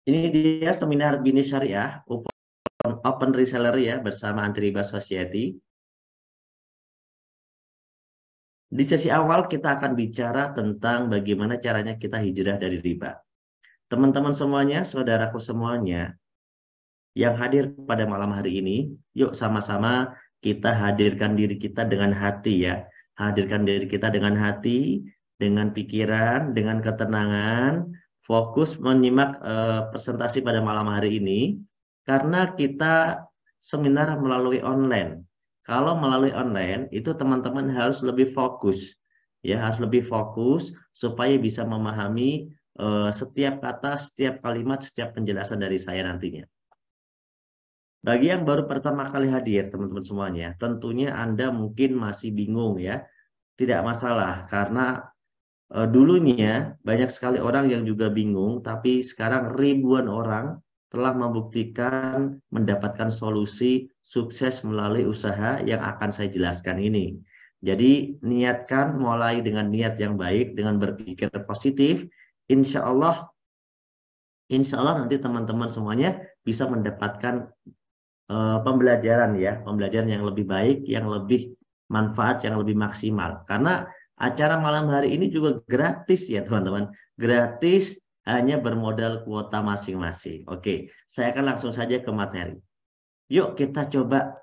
Ini dia seminar Bini Syariah Open Reseller ya bersama Anti-Riba Society. Di sesi awal kita akan bicara tentang bagaimana caranya kita hijrah dari riba. Teman-teman semuanya, saudaraku semuanya yang hadir pada malam hari ini, yuk sama-sama kita hadirkan diri kita dengan hati ya. Hadirkan diri kita dengan hati, dengan pikiran, dengan ketenangan, fokus menyimak presentasi pada malam hari ini karena kita seminar melalui online. Kalau melalui online itu teman-teman harus lebih fokus ya, harus lebih fokus supaya bisa memahami setiap kata, setiap kalimat, setiap penjelasan dari saya nantinya. Bagi yang baru pertama kali hadir, teman-teman semuanya, tentunya Anda mungkin masih bingung ya. Tidak masalah, karena dulunya banyak sekali orang yang juga bingung, tapi sekarang ribuan orang telah membuktikan mendapatkan solusi sukses melalui usaha yang akan saya jelaskan ini. Jadi niatkan mulai dengan niat yang baik, dengan berpikir positif, insya Allah nanti teman-teman semuanya bisa mendapatkan pembelajaran ya, pembelajaran yang lebih baik, yang lebih manfaat, yang lebih maksimal. Karena acara malam hari ini juga gratis ya teman-teman, gratis hanya bermodal kuota masing-masing. Oke, saya akan langsung saja ke materi. Yuk kita coba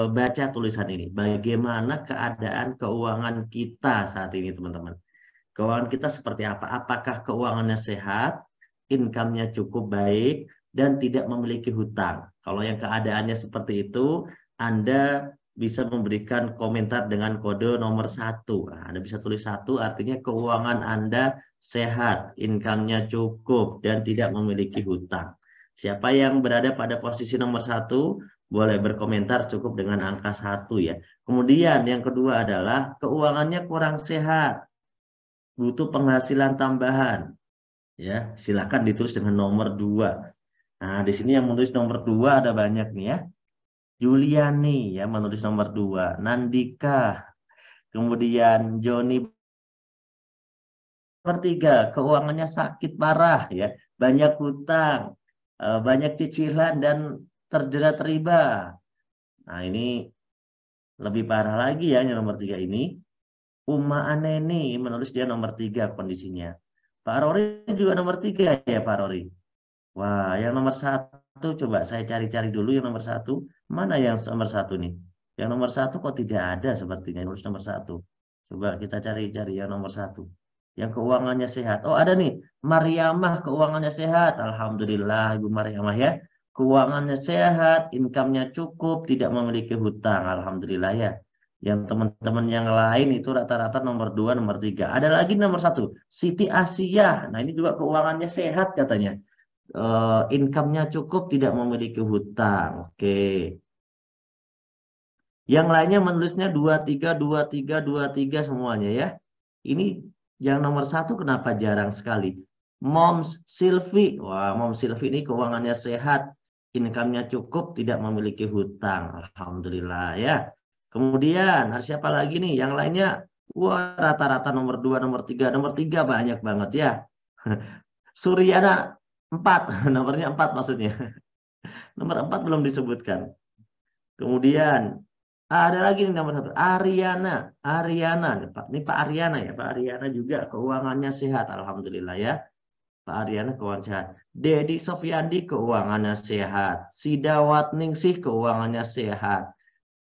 baca tulisan ini. Bagaimana keadaan keuangan kita saat ini teman-teman? Keuangan kita seperti apa? Apakah keuangannya sehat, income-nya cukup baik, dan tidak memiliki hutang? Kalau yang keadaannya seperti itu, Anda bisa memberikan komentar dengan kode nomor 1. Nah, Anda bisa tulis 1, artinya keuangan Anda sehat, income-nya cukup, dan tidak memiliki hutang. Siapa yang berada pada posisi nomor 1, boleh berkomentar cukup dengan angka 1 ya. Kemudian yang kedua adalah keuangannya kurang sehat, butuh penghasilan tambahan ya, silakan ditulis dengan nomor 2. Nah, di sini yang menulis nomor 2 ada banyak nih ya. Juliani ya menulis nomor 2, Nandika, kemudian Joni. Nomor 3, keuangannya sakit parah ya, banyak hutang, banyak cicilan dan terjerat riba. Nah, ini lebih parah lagi ya yang nomor 3 ini. Uma Aneni menulis dia nomor 3 kondisinya. Pak Rory juga nomor 3 ya Pak Rory. Wah, yang nomor 1 coba saya cari-cari dulu yang nomor 1. Mana yang nomor 1 nih? Yang nomor 1 kok tidak ada sepertinya nulis nomor 1. Coba kita cari-cari yang nomor 1. Yang keuangannya sehat. Oh ada nih, Mariamah keuangannya sehat. Alhamdulillah Ibu Mariamah ya. Keuangannya sehat, income-nya cukup, tidak memiliki hutang. Alhamdulillah ya. Yang teman-teman yang lain itu rata-rata nomor 2, nomor 3. Ada lagi nomor 1, Siti Asia. Nah ini juga keuangannya sehat katanya, income-nya cukup, tidak memiliki hutang. Oke. Yang lainnya menulisnya 23, 23, 23 semuanya ya. Ini yang nomor 1 kenapa jarang sekali? Moms Silvi. Wah, Moms Silvi ini keuangannya sehat, income-nya cukup, tidak memiliki hutang. Alhamdulillah ya. Kemudian, ada siapa lagi nih? Yang lainnya, wah rata-rata nomor 2, nomor 3. Nomor 3 banyak banget ya. Suryana 4, nomornya 4 maksudnya. Nomor 4 belum disebutkan. Kemudian ada lagi nih nomor 1, Ariana. Ariana, Pak. Ini Pak Ariana ya. Pak Ariana juga keuangannya sehat, alhamdulillah ya. Pak Ariana keuangan sehat. Dedi Sofyandi keuangannya sehat. Sidawat Ningsih keuangannya sehat.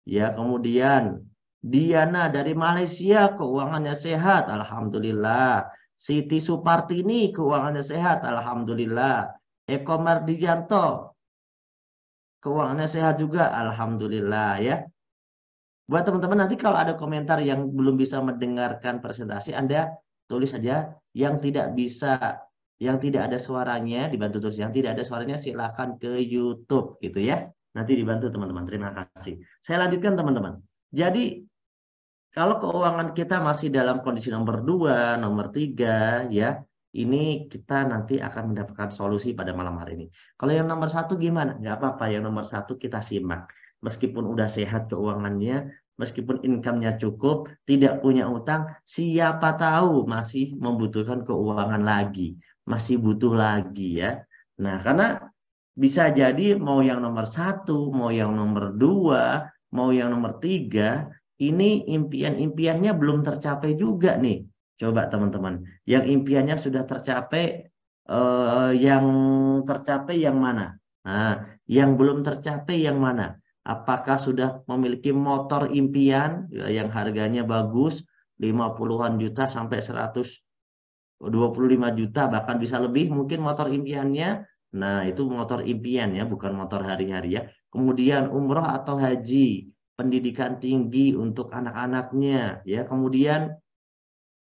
Ya, kemudian Diana dari Malaysia keuangannya sehat, alhamdulillah. Siti Supartini keuangannya sehat, alhamdulillah. Eko Mardijanto keuangannya sehat juga, alhamdulillah ya. Buat teman-teman nanti kalau ada komentar yang belum bisa mendengarkan presentasi, Anda tulis saja yang tidak bisa, yang tidak ada suaranya, dibantu tulis. Yang tidak ada suaranya silakan ke YouTube gitu ya. Nanti dibantu teman-teman. Terima kasih. Saya lanjutkan teman-teman. Jadi kalau keuangan kita masih dalam kondisi nomor 2, nomor 3 ya, ini kita nanti akan mendapatkan solusi pada malam hari ini. Kalau yang nomor 1 gimana? Nggak apa-apa, yang nomor 1 kita simak. Meskipun udah sehat keuangannya, meskipun income-nya cukup, tidak punya utang, siapa tahu masih membutuhkan keuangan lagi. masih butuh lagi ya. Nah, karena bisa jadi mau yang nomor 1, mau yang nomor 2, mau yang nomor 3, ini impian-impiannya belum tercapai juga nih. Coba teman-teman, yang impiannya sudah tercapai, yang tercapai yang mana? Nah, yang belum tercapai yang mana? Apakah sudah memiliki motor impian yang harganya bagus, 50-an juta sampai 125 juta, bahkan bisa lebih mungkin motor impiannya. Nah, itu motor impian ya, bukan motor hari-hari ya. Kemudian umroh atau haji, pendidikan tinggi untuk anak-anaknya ya. Kemudian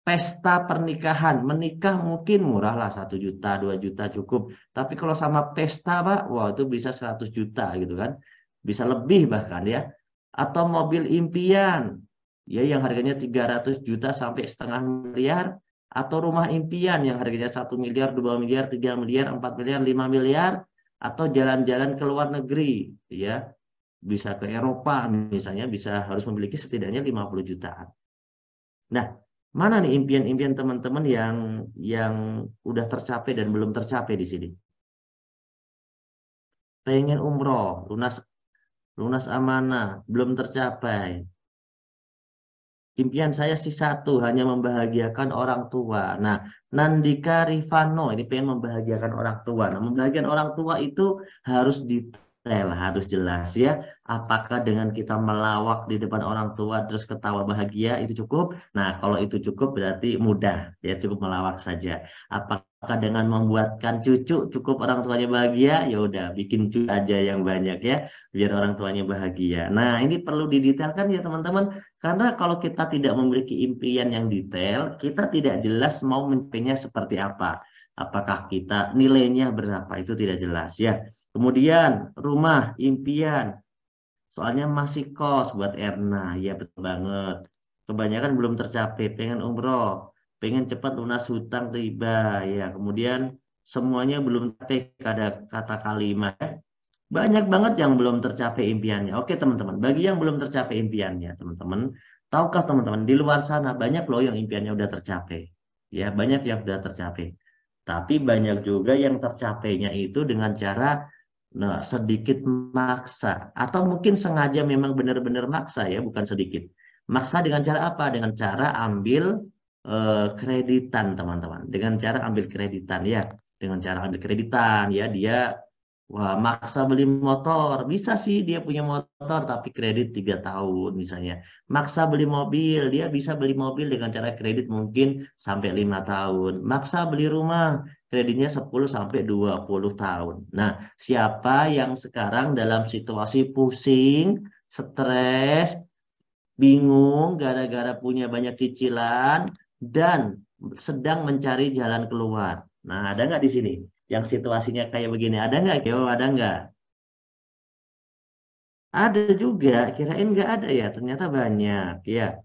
pesta pernikahan, menikah mungkin murah lah 1 juta, 2 juta cukup. Tapi kalau sama pesta Pak, wah itu bisa 100 juta gitu kan. Bisa lebih bahkan ya. Atau mobil impian, ya yang harganya 300 juta sampai 500 miliar. Atau rumah impian yang harganya 1 miliar, 2 miliar, 3 miliar, 4 miliar, 5 miliar. Atau jalan-jalan ke luar negeri, ya bisa ke Eropa misalnya, bisa harus memiliki setidaknya 50 jutaan. Nah, mana nih impian-impian teman-teman yang udah tercapai dan belum tercapai di sini? Pengen umroh, lunas lunas amanah, belum tercapai. Impian saya sih satu, hanya membahagiakan orang tua. Nah, Nandika Rifano ini pengen membahagiakan orang tua. Nah, membahagiakan orang tua itu harus detail, harus jelas ya. Apakah dengan kita melawak di depan orang tua terus ketawa bahagia itu cukup? Nah, kalau itu cukup berarti mudah, ya cukup melawak saja. Apakah dengan membuatkan cucu cukup orang tuanya bahagia? Ya udah, bikin cucu aja yang banyak ya, biar orang tuanya bahagia. Nah, ini perlu didetailkan ya teman-teman. Karena kalau kita tidak memiliki impian yang detail, kita tidak jelas mau mencapainya seperti apa. Apakah kita nilainya berapa, itu tidak jelas ya. Kemudian rumah impian, soalnya masih kos buat Erna, ya betul banget. Kebanyakan belum tercapai, pengen umroh, pengen cepat lunas hutang riba, ya. Kemudian semuanya belum tercapai, ada kata kalimat ya. Banyak banget yang belum tercapai impiannya. Oke teman-teman, bagi yang belum tercapai impiannya, teman-teman, tahukah teman-teman di luar sana banyak loh yang impiannya udah tercapai. Ya, banyak yang udah tercapai. Tapi banyak juga yang tercapainya itu dengan cara sedikit maksa atau mungkin sengaja memang benar-benar maksa ya, bukan sedikit. Maksa dengan cara apa? Dengan cara ambil kreditan, teman-teman. Dengan cara ambil kreditan ya. Dengan cara ambil kreditan ya, dia wah, maksa beli motor. Bisa sih dia punya motor tapi kredit 3 tahun misalnya. Maksa beli mobil, dia bisa beli mobil dengan cara kredit mungkin sampai 5 tahun. Maksa beli rumah, kreditnya 10 sampai 20 tahun. Nah, siapa yang sekarang dalam situasi pusing, stres, bingung gara-gara punya banyak cicilan dan sedang mencari jalan keluar? Nah, ada nggak di sini yang situasinya kayak begini? Ada nggak? Yo, ada nggak? Ada juga. Kirain nggak ada ya? Ternyata banyak. Ya,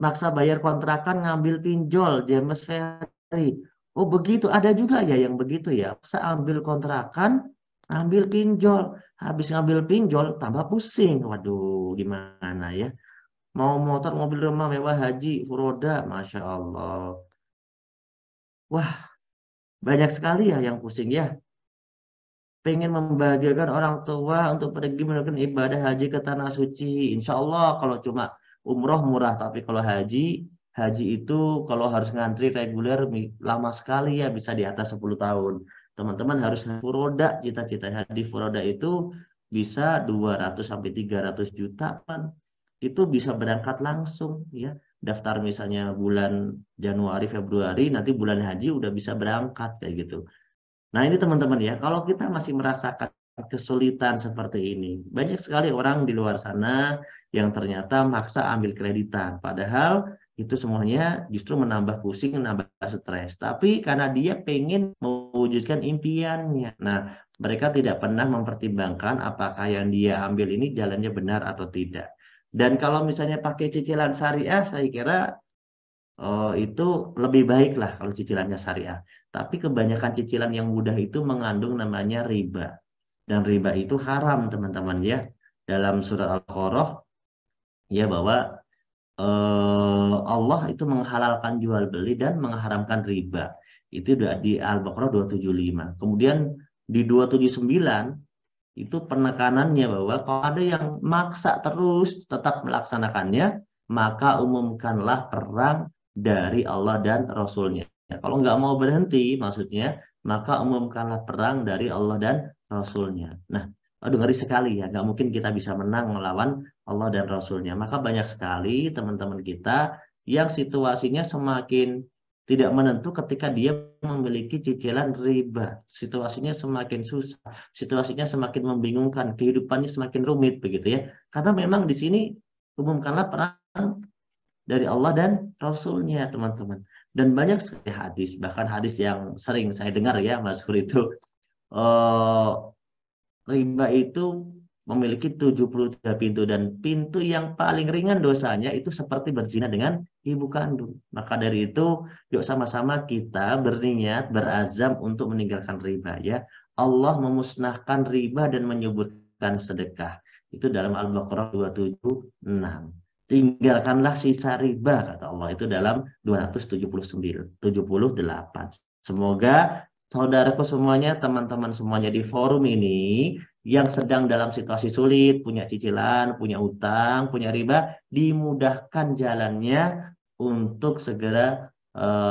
maksa bayar kontrakan ngambil pinjol, James Ferry. Oh begitu, ada juga ya yang begitu ya. Maksa ambil kontrakan, ambil pinjol. Habis ngambil pinjol, tambah pusing. Waduh, gimana ya? Mau motor, mobil, rumah mewah, haji, furoda, Masya Allah. Wah, banyak sekali ya yang pusing ya. Pengen membahagiakan orang tua untuk pergi melakukan ibadah haji ke tanah suci. Insya Allah kalau cuma umroh murah, tapi kalau haji, haji itu kalau harus ngantri reguler lama sekali ya, bisa di atas 10 tahun. Teman-teman harus furoda, cita-cita di furoda itu bisa 200 sampai 300 juta kan. Itu bisa berangkat langsung ya. Daftar misalnya bulan Januari, Februari, nanti bulan haji udah bisa berangkat kayak gitu. Nah, ini teman-teman ya, kalau kita masih merasakan kesulitan seperti ini, banyak sekali orang di luar sana yang ternyata maksa ambil kreditan. Padahal itu semuanya justru menambah pusing, menambah stres. Tapi karena dia pengen mewujudkan impiannya. Nah, mereka tidak pernah mempertimbangkan apakah yang dia ambil ini jalannya benar atau tidak. Dan kalau misalnya pakai cicilan syariah, saya kira itu lebih baik lah kalau cicilannya syariah. Tapi kebanyakan cicilan yang mudah itu mengandung namanya riba. Dan riba itu haram teman-teman ya. Dalam surat Al-Qur'an ya bahwa Allah itu menghalalkan jual beli dan mengharamkan riba. Itu udah di Al-Baqarah 275. Kemudian di 279 itu penekanannya bahwa kalau ada yang maksa terus tetap melaksanakannya, maka umumkanlah perang dari Allah dan Rasulnya. Ya, kalau nggak mau berhenti, maksudnya, maka umumkanlah perang dari Allah dan Rasulnya. Nah, aduh ngeri sekali ya, nggak mungkin kita bisa menang melawan Allah dan Rasulnya. Maka banyak sekali teman-teman kita yang situasinya semakin tidak menentu ketika dia memiliki cicilan riba. Situasinya semakin susah, situasinya semakin membingungkan, kehidupannya semakin rumit begitu ya. Karena memang di sini umumkanlah perang dari Allah dan Rasulnya, teman-teman. Dan banyak sekali hadis, bahkan hadis yang sering saya dengar ya, Mas Hur itu, eh, riba itu memiliki 73 pintu, dan pintu yang paling ringan dosanya itu seperti berzina dengan ibu kandung. Maka dari itu, yuk sama-sama kita berniat, berazam untuk meninggalkan riba ya. Allah memusnahkan riba dan menyebutkan sedekah. Itu dalam Al-Baqarah 276. Tinggalkanlah sisa riba, kata Allah, itu dalam 278. Semoga saudaraku semuanya, teman-teman semuanya di forum ini yang sedang dalam situasi sulit, punya cicilan, punya utang, punya riba, dimudahkan jalannya untuk segera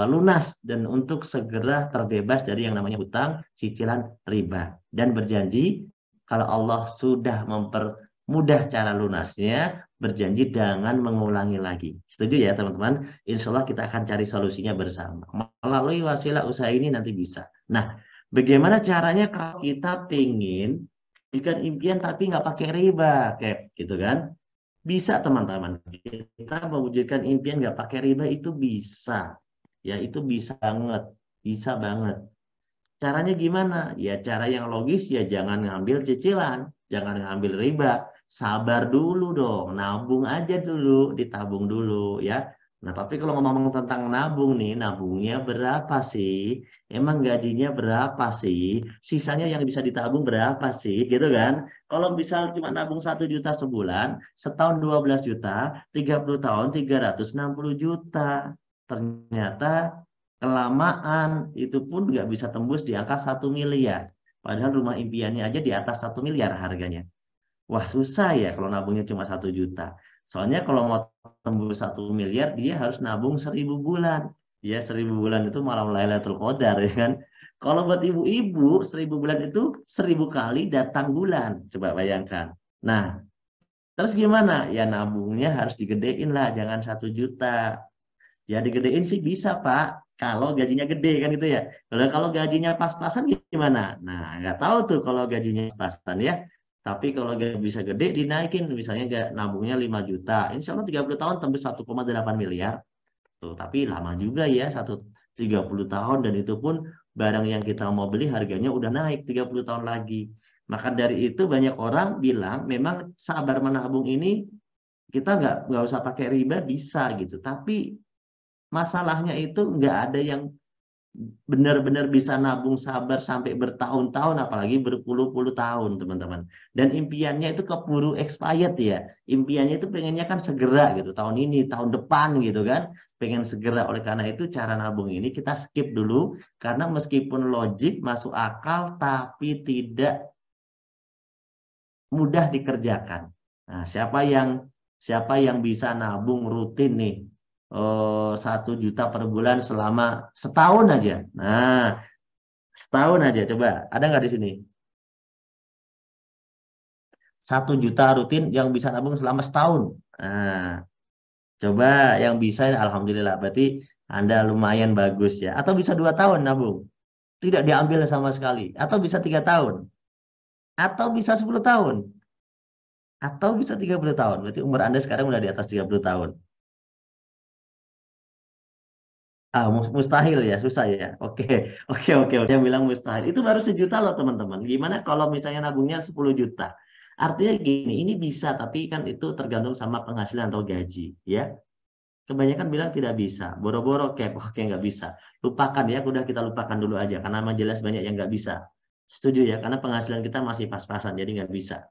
lunas dan untuk segera terbebas dari yang namanya hutang, cicilan, riba. Dan berjanji kalau Allah sudah mempermudah cara lunasnya, berjanji jangan mengulangi lagi. Setuju ya teman-teman? Insya Allah kita akan cari solusinya bersama. Melalui wasilah usaha ini nanti bisa. Nah, bagaimana caranya kalau kita ingin jika impian tapi nggak pakai riba, kayak gitu kan? Bisa teman-teman. Kita mewujudkan impian nggak pakai riba itu bisa. Ya, itu bisa banget. Bisa banget. Caranya gimana? Ya cara yang logis ya jangan ngambil cicilan, jangan ngambil riba. Sabar dulu dong, nabung aja dulu, ditabung dulu ya. Nah, tapi kalau ngomong tentang nabung nih, nabungnya berapa sih? Emang gajinya berapa sih? Sisanya yang bisa ditabung berapa sih? Gitu kan? Kalau misal cuma nabung 1 juta sebulan, setahun 12 juta, 30 tahun 360 juta. Ternyata kelamaan itu pun nggak bisa tembus di angka 1 miliar. Padahal rumah impiannya aja di atas 1 miliar harganya. Wah susah ya kalau nabungnya cuma 1 juta. Soalnya kalau mau tembus 1 miliar dia harus nabung 1.000 bulan. Ya 1.000 bulan itu malam Lailatul Qadar ya kan. Kalau buat ibu-ibu 1.000 bulan itu 1.000 kali datang bulan. Coba bayangkan. Nah terus gimana? Ya nabungnya harus digedein lah, jangan 1 juta. Ya digedein sih bisa Pak, kalau gajinya gede kan gitu ya. Kalau gajinya pas-pasan gimana? Nah nggak tahu tuh kalau gajinya pas-pasan ya. Tapi kalau bisa gede dinaikin, misalnya nabungnya 5 juta. Insya Allah 30 tahun tembus 1,8 miliar. Tuh, tapi lama juga ya, 30 tahun dan itu pun barang yang kita mau beli harganya udah naik 30 tahun lagi. Maka dari itu banyak orang bilang memang sabar menabung ini kita nggak usah pakai riba bisa gitu. Tapi masalahnya itu nggak ada yang benar-benar bisa nabung sabar sampai bertahun-tahun, apalagi berpuluh-puluh tahun, teman-teman. Dan impiannya itu keburu expired ya. Impiannya itu pengennya kan segera gitu, tahun ini, tahun depan gitu kan. Pengen segera, oleh karena itu cara nabung ini kita skip dulu, karena meskipun logik, masuk akal, tapi tidak mudah dikerjakan. Nah, siapa yang bisa nabung rutin nih 1 juta per bulan selama setahun aja. Nah, setahun aja coba. Ada nggak di sini? 1 juta rutin yang bisa nabung selama setahun. Nah, coba yang bisa, alhamdulillah. Berarti Anda lumayan bagus ya. Atau bisa 2 tahun nabung, tidak diambil sama sekali. Atau bisa 3 tahun. Atau bisa 10 tahun. Atau bisa 30 tahun. Berarti umur Anda sekarang udah di atas 30 tahun. Mustahil ya, susah ya. Oke, oke, oke. Yang bilang mustahil. Itu baru 1 juta loh teman-teman. Gimana kalau misalnya nabungnya 10 juta? Artinya gini, ini bisa, tapi kan itu tergantung sama penghasilan atau gaji. Ya, kebanyakan bilang tidak bisa. Boro-boro kayak, oke nggak bisa. Lupakan ya, udah kita lupakan dulu aja. Karena memang jelas banyak yang nggak bisa. Setuju ya, karena penghasilan kita masih pas-pasan, jadi nggak bisa.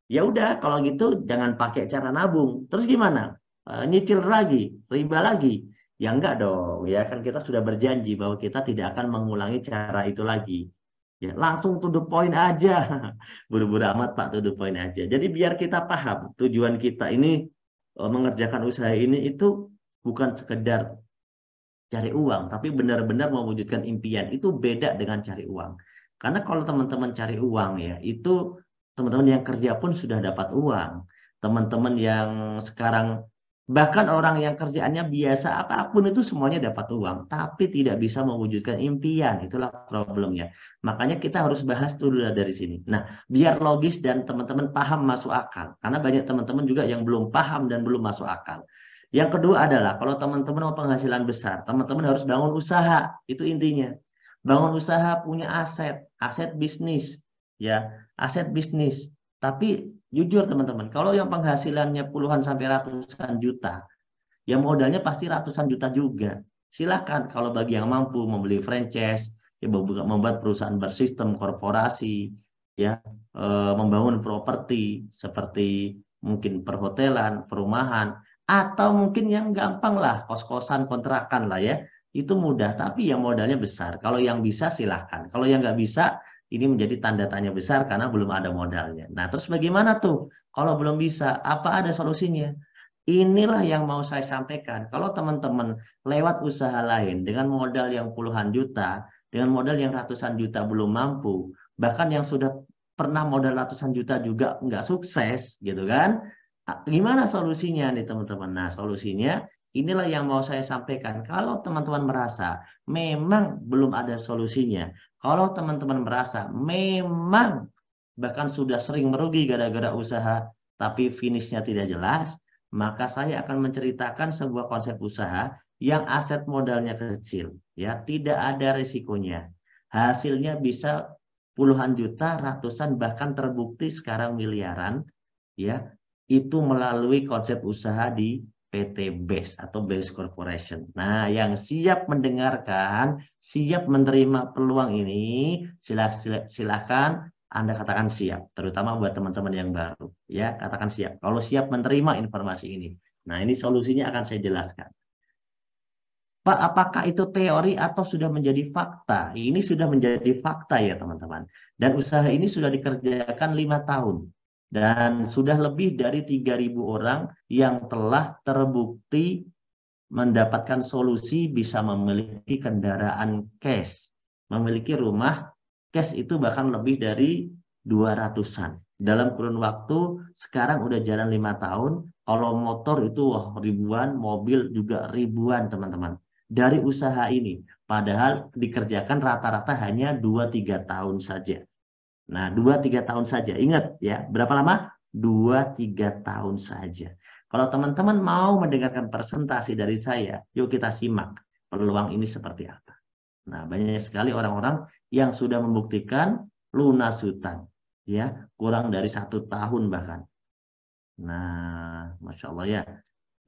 Ya udah, kalau gitu jangan pakai cara nabung. Terus gimana? nyicil lagi, riba lagi. Ya enggak dong, ya kan kita sudah berjanji bahwa kita tidak akan mengulangi cara itu lagi. Ya, langsung to the point aja. Buru-buru amat Pak, to the point aja. Jadi biar kita paham tujuan kita ini mengerjakan usaha ini itu bukan sekedar cari uang, tapi benar-benar mewujudkan impian. Itu beda dengan cari uang. Karena kalau teman-teman cari uang ya, itu teman-teman yang kerja pun sudah dapat uang. Teman-teman yang sekarang, bahkan orang yang kerjaannya biasa apapun itu semuanya dapat uang, tapi tidak bisa mewujudkan impian. Itulah problemnya. Makanya kita harus bahas dulu dari sini. Nah, biar logis dan teman-teman paham masuk akal. Karena banyak teman-teman juga yang belum paham dan belum masuk akal. Yang kedua adalah kalau teman-teman mau penghasilan besar, teman-teman harus bangun usaha. Itu intinya. Bangun usaha, punya aset, aset bisnis, ya, aset bisnis. Tapi jujur teman-teman, kalau yang penghasilannya puluhan sampai ratusan juta, ya modalnya pasti ratusan juta juga. Silakan kalau bagi yang mampu membeli franchise, ya membuat perusahaan bersistem korporasi, ya, membangun properti seperti mungkin perhotelan, perumahan, atau mungkin yang gampang lah kos-kosan, kontrakan lah ya. Itu mudah, tapi yang modalnya besar. Kalau yang bisa silahkan. Kalau yang nggak bisa, ini menjadi tanda tanya besar karena belum ada modalnya. Nah, terus bagaimana tuh? Kalau belum bisa, apa ada solusinya? Inilah yang mau saya sampaikan. Kalau teman-teman lewat usaha lain dengan modal yang puluhan juta, dengan modal yang ratusan juta belum mampu, bahkan yang sudah pernah modal ratusan juta juga nggak sukses, gitu kan? Gimana solusinya nih teman-teman? Nah, solusinya inilah yang mau saya sampaikan. Kalau teman-teman merasa memang belum ada solusinya, kalau teman-teman merasa memang bahkan sudah sering merugi gara-gara usaha, tapi finishnya tidak jelas, maka saya akan menceritakan sebuah konsep usaha yang aset modalnya kecil, ya, tidak ada risikonya. Hasilnya bisa puluhan juta, ratusan, bahkan terbukti sekarang miliaran, ya, itu melalui konsep usaha di PT BES atau BES Corporation. Nah, yang siap mendengarkan, siap menerima peluang ini, silahkan Anda katakan siap, terutama buat teman-teman yang baru. Ya, katakan siap. Kalau siap menerima informasi ini. Nah, ini solusinya akan saya jelaskan. Pak, apakah itu teori atau sudah menjadi fakta? Ini sudah menjadi fakta ya teman-teman. Dan usaha ini sudah dikerjakan 5 tahun. Dan sudah lebih dari 3.000 orang yang telah terbukti mendapatkan solusi bisa memiliki kendaraan cash. Memiliki rumah cash itu bahkan lebih dari 200-an. Dalam kurun waktu sekarang udah jalan 5 tahun. Kalau motor itu ribuan, mobil juga ribuan teman-teman. Dari usaha ini. Padahal dikerjakan rata-rata hanya 2-3 tahun saja. Nah, 2-3 tahun saja. Ingat ya, berapa lama? 2-3 tahun saja. Kalau teman-teman mau mendengarkan presentasi dari saya, yuk kita simak peluang ini seperti apa. Nah, banyak sekali orang-orang yang sudah membuktikan lunas hutang. Ya, kurang dari 1 tahun bahkan. Nah, Masya Allah ya.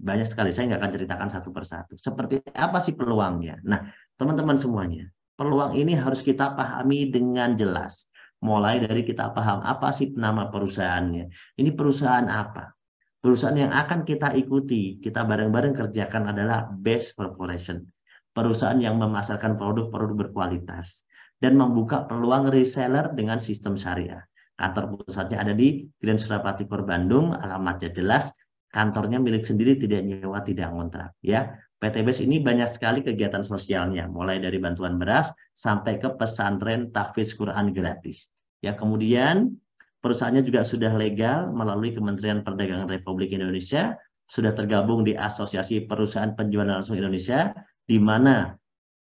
Banyak sekali, saya nggak akan ceritakan satu persatu. Seperti apa sih peluangnya? Nah, teman-teman semuanya, peluang ini harus kita pahami dengan jelas. Mulai dari kita paham apa sih nama perusahaannya. Ini perusahaan apa? Perusahaan yang akan kita ikuti, kita bareng-bareng kerjakan adalah BES Corporation. Perusahaan yang memasarkan produk-produk berkualitas dan membuka peluang reseller dengan sistem syariah. Kantor pusatnya ada di Grand Surapati Kor Bandung, alamatnya jelas, kantornya milik sendiri, tidak nyewa, tidak ngontrak, ya. PT BES ini banyak sekali kegiatan sosialnya, mulai dari bantuan beras sampai ke pesantren tahfiz Quran gratis. Ya, kemudian perusahaannya juga sudah legal melalui Kementerian Perdagangan Republik Indonesia, sudah tergabung di Asosiasi Perusahaan Penjualan Langsung Indonesia, di mana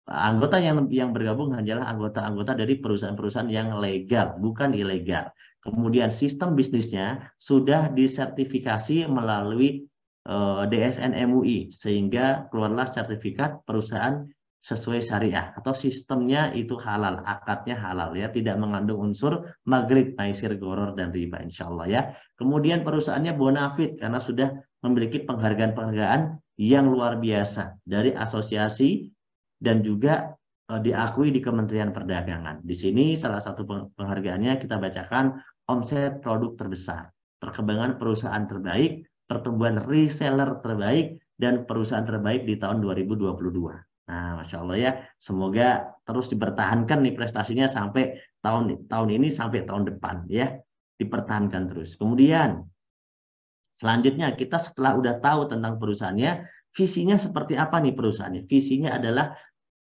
anggota yang bergabung hanyalah anggota-anggota dari perusahaan-perusahaan yang legal, bukan ilegal. Kemudian sistem bisnisnya sudah disertifikasi melalui DSN MUI, sehingga keluarlah sertifikat perusahaan sesuai syariah atau sistemnya itu halal, akadnya halal ya, tidak mengandung unsur maghrib, maisir, goror dan riba insya Allah ya. Kemudian perusahaannya bonafit karena sudah memiliki penghargaan-penghargaan yang luar biasa dari asosiasi dan juga diakui di Kementerian Perdagangan. Di sini salah satu penghargaannya kita bacakan omset produk terbesar, perkembangan perusahaan terbaik, pertumbuhan reseller terbaik dan perusahaan terbaik di tahun 2022. Nah, Masya Allah ya, semoga terus dipertahankan nih prestasinya sampai tahun ini sampai tahun depan ya, dipertahankan terus. Kemudian selanjutnya kita setelah udah tahu tentang perusahaannya, visinya seperti apa nih perusahaannya? Visinya adalah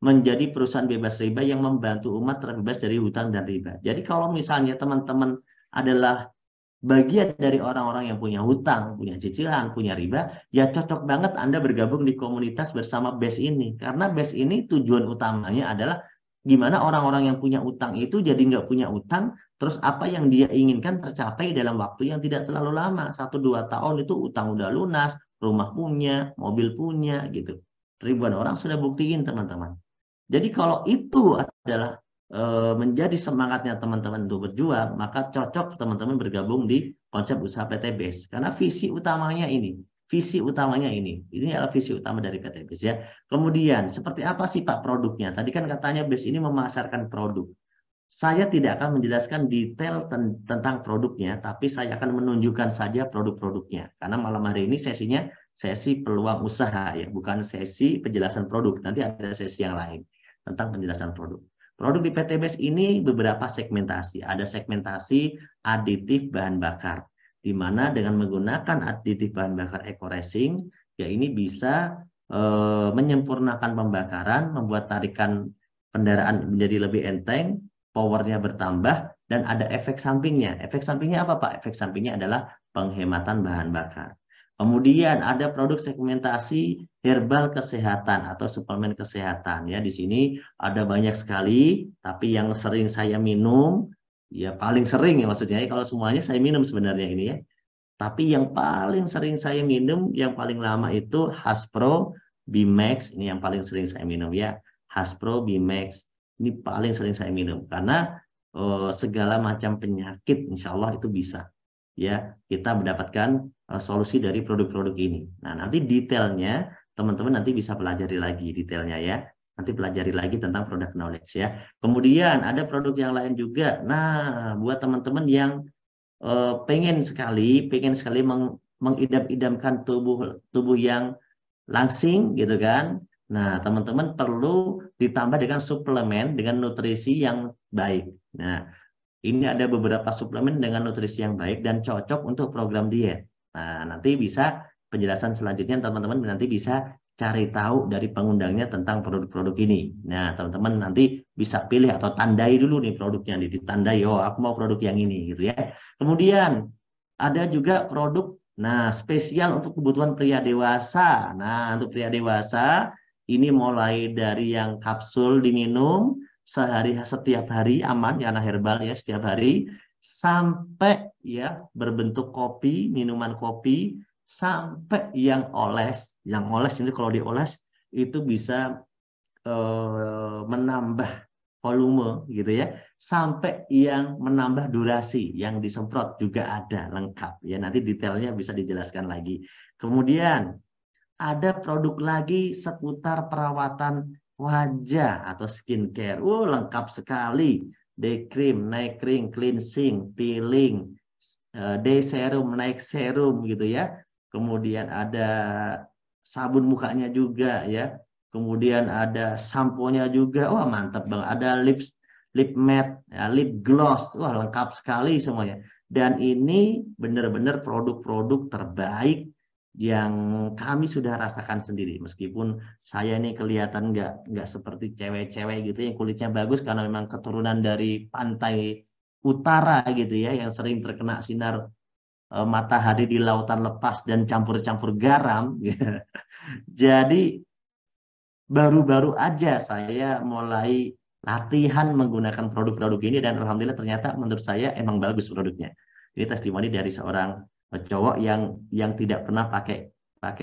menjadi perusahaan bebas riba yang membantu umat terbebas dari hutang dan riba. Jadi kalau misalnya teman-teman adalah bagian dari orang-orang yang punya hutang, punya cicilan, punya riba, ya cocok banget Anda bergabung di komunitas bersama BES ini. Karena BES ini tujuan utamanya adalah gimana orang-orang yang punya utang itu jadi nggak punya utang, terus apa yang dia inginkan tercapai dalam waktu yang tidak terlalu lama. 1-2 tahun itu utang udah lunas, rumah punya, mobil punya, gitu. Ribuan orang sudah buktiin teman-teman. Jadi kalau itu adalah menjadi semangatnya teman-teman untuk berjuang, maka cocok teman-teman bergabung di konsep usaha PT BES. Karena visi utamanya ini. Visi utamanya ini. Ini adalah visi utama dari PT BES ya. Kemudian, seperti apa sih Pak produknya? Tadi kan katanya BES ini memasarkan produk. Saya tidak akan menjelaskan detail tentang produknya, tapi saya akan menunjukkan saja produk-produknya. Karena malam hari ini sesinya sesi peluang usaha ya, bukan sesi penjelasan produk. Nanti ada sesi yang lain tentang penjelasan produk. Produk di PT BES ini beberapa segmentasi. Ada segmentasi aditif bahan bakar, di mana dengan menggunakan aditif bahan bakar Eco Racing, ya ini bisa menyempurnakan pembakaran, membuat tarikan kendaraan menjadi lebih enteng, powernya bertambah, dan ada efek sampingnya. Efek sampingnya apa Pak? Efek sampingnya adalah penghematan bahan bakar. Kemudian ada produk segmentasi herbal kesehatan atau suplemen kesehatan ya. Di sini ada banyak sekali, tapi yang sering saya minum ya paling sering ya maksudnya kalau semuanya saya minum sebenarnya ini ya. Tapi yang paling sering saya minum, yang paling lama itu Haspro Bimax, ini yang paling sering saya minum ya. Haspro Bimax ini paling sering saya minum karena segala macam penyakit insya Allah itu bisa ya kita mendapatkan solusi dari produk-produk ini. Nah, nanti detailnya teman-teman nanti bisa pelajari lagi detailnya ya. Nanti pelajari lagi tentang produk knowledge ya. Kemudian ada produk yang lain juga. Nah, buat teman-teman yang pengen sekali mengidam-idamkan tubuh yang langsing gitu kan. Nah, teman-teman perlu ditambah dengan suplemen dengan nutrisi yang baik. Nah, ini ada beberapa suplemen dengan nutrisi yang baik dan cocok untuk program diet. Nah, nanti bisa penjelasan selanjutnya teman-teman nanti bisa cari tahu dari pengundangnya tentang produk-produk ini. Nah, teman-teman nanti bisa pilih atau tandai dulu nih produknya, ditandai, oh aku mau produk yang ini gitu ya. Kemudian ada juga produk, nah spesial untuk kebutuhan pria dewasa. Nah, untuk pria dewasa ini mulai dari yang kapsul diminum, setiap hari aman ya anak herbal ya setiap hari sampai ya berbentuk kopi, minuman kopi sampai yang oles ini kalau dioles itu bisa menambah volume gitu ya sampai yang menambah durasi yang disemprot juga ada lengkap ya nanti detailnya bisa dijelaskan lagi. Kemudian ada produk lagi seputar perawatan wajah atau skincare. Lengkap sekali. Day cream, night cream, cleansing, peeling, day serum, night serum gitu ya. Kemudian ada sabun mukanya juga ya. Kemudian ada sampo-nya juga. Wah, mantap banget. Ada lip matte, ya, lip gloss. Wah, lengkap sekali semuanya. Dan ini benar-benar produk-produk terbaik yang kami sudah rasakan sendiri. Meskipun saya ini kelihatan nggak seperti cewek-cewek gitu yang kulitnya bagus karena memang keturunan dari pantai utara gitu ya yang sering terkena sinar matahari di lautan lepas dan campur-campur garam. Jadi baru-baru aja saya mulai latihan menggunakan produk-produk ini dan alhamdulillah ternyata menurut saya emang bagus produknya. Ini testimoni dari seorang cowok yang tidak pernah pakai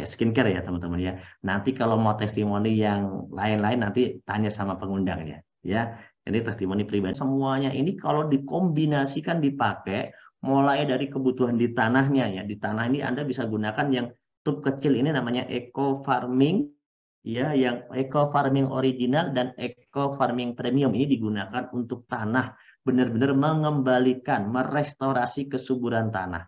skincare ya teman-teman ya. Nanti kalau mau testimoni yang lain-lain nanti tanya sama pengundangnya ya. Ini testimoni pribadi. Semuanya ini kalau dikombinasikan dipakai mulai dari kebutuhan di tanahnya ya. Di tanah ini Anda bisa gunakan yang tub kecil ini namanya eco farming ya, yang eco farming original dan eco farming premium ini digunakan untuk tanah benar-benar mengembalikan, merestorasi kesuburan tanah.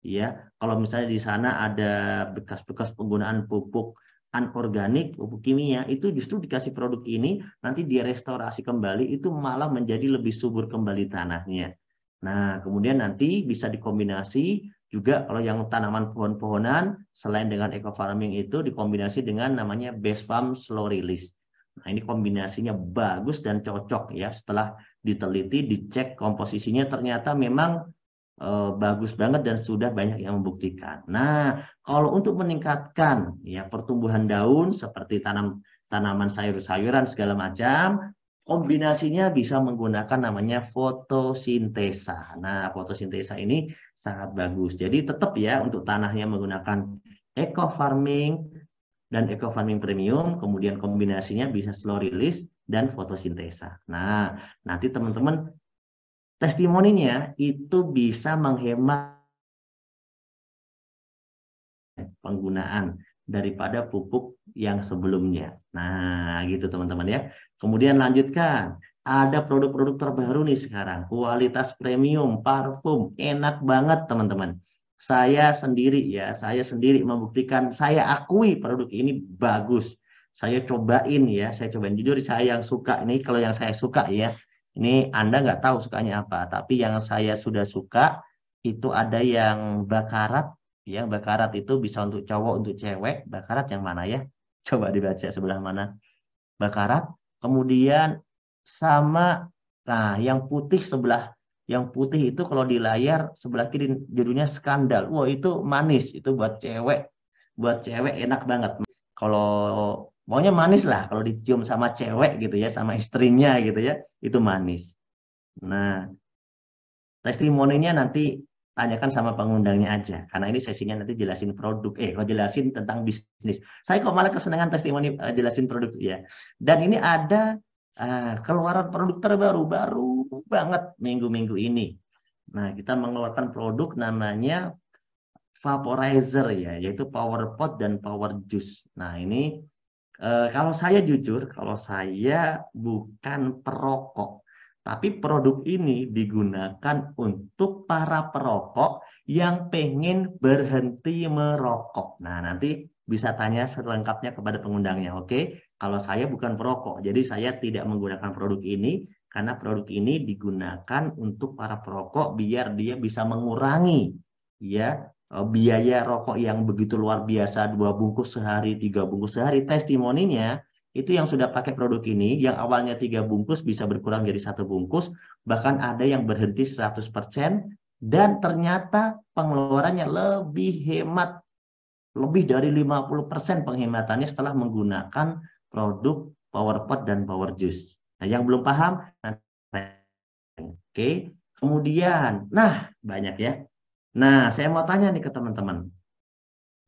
Ya, kalau misalnya di sana ada bekas-bekas penggunaan pupuk anorganik, pupuk kimia, itu justru dikasih produk ini, nanti direstorasi kembali, itu malah menjadi lebih subur kembali tanahnya. Nah, kemudian nanti bisa dikombinasi juga kalau yang tanaman pohon-pohonan, selain dengan eco farming itu dikombinasi dengan namanya base farm slow release. Nah, ini kombinasinya bagus dan cocok ya. Setelah diteliti, dicek komposisinya, ternyata memang bagus banget dan sudah banyak yang membuktikan. Nah, kalau untuk meningkatkan ya pertumbuhan daun seperti tanaman sayur-sayuran segala macam, kombinasinya bisa menggunakan namanya fotosintesa. Nah, fotosintesa ini sangat bagus. Jadi tetap ya untuk tanahnya menggunakan eco farming dan eco farming premium, kemudian kombinasinya bisa slow release dan fotosintesa. Nah, nanti teman-teman testimoninya itu bisa menghemat penggunaan daripada pupuk yang sebelumnya. Nah, gitu teman-teman ya. Kemudian lanjutkan. Ada produk-produk terbaru nih sekarang. Kualitas premium, parfum. Enak banget teman-teman. Saya sendiri membuktikan, saya akui produk ini bagus. Saya cobain ya, saya cobain. Jujur saya yang suka ini, kalau yang saya suka ya. Ini Anda nggak tahu sukanya apa, tapi yang saya sudah suka itu ada yang bakarat. Ya, bakarat itu bisa untuk cowok, untuk cewek. Bakarat yang mana ya? Coba dibaca sebelah mana. Bakarat. Kemudian sama, nah yang putih sebelah, yang putih itu kalau di layar sebelah kiri judulnya skandal. Wah itu manis, itu buat cewek enak banget. Kalau maunya manis lah, kalau dicium sama cewek gitu ya, sama istrinya gitu ya, itu manis. Nah, testimoninya nanti tanyakan sama pengundangnya aja, karena ini sesinya nanti jelasin produk, kalau jelasin tentang bisnis. Saya kok malah kesenangan testimoni jelasin produk ya. Dan ini ada keluaran produk terbaru, baru banget minggu-minggu ini. Nah, kita mengeluarkan produk namanya vaporizer ya, yaitu Power Pot dan Power Juice. Nah, ini kalau saya jujur, kalau saya bukan perokok, tapi produk ini digunakan untuk para perokok yang pengen berhenti merokok. Nah, nanti bisa tanya selengkapnya kepada pengundangnya, oke? Kalau saya bukan perokok, jadi saya tidak menggunakan produk ini karena produk ini digunakan untuk para perokok biar dia bisa mengurangi ya biaya rokok yang begitu luar biasa, 2 bungkus sehari, 3 bungkus sehari. Testimoninya itu yang sudah pakai produk ini, yang awalnya 3 bungkus bisa berkurang jadi 1 bungkus, bahkan ada yang berhenti 100%, dan ternyata pengeluarannya lebih hemat, lebih dari 50% penghematannya setelah menggunakan produk Power Pot dan Power Juice. Nah, yang belum paham, oke. Kemudian, nah banyak ya. Nah, saya mau tanya nih ke teman-teman,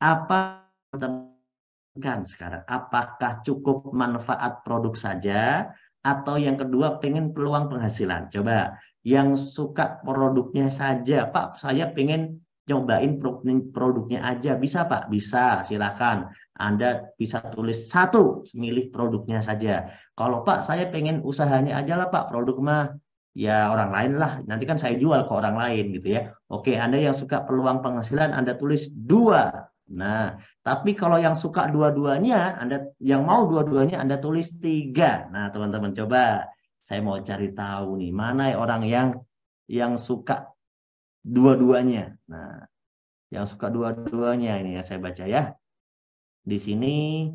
apa teman sekarang? Apakah cukup manfaat produk saja, atau yang kedua pengen peluang penghasilan? Coba, yang suka produknya saja, Pak, saya pengen cobain produknya aja, bisa Pak? Bisa, silakan. Anda bisa tulis satu, milih produknya saja. Kalau Pak, saya pengen usahanya aja lah Pak, produk mah ya orang lain lah, nanti kan saya jual ke orang lain gitu ya. Oke, Anda yang suka peluang penghasilan, Anda tulis 2. Nah, tapi kalau yang suka dua-duanya, Anda yang mau dua-duanya, Anda tulis 3. Nah, teman-teman coba, saya mau cari tahu nih, mana orang yang suka dua-duanya. Nah, yang suka dua-duanya ini ya saya baca ya. Di sini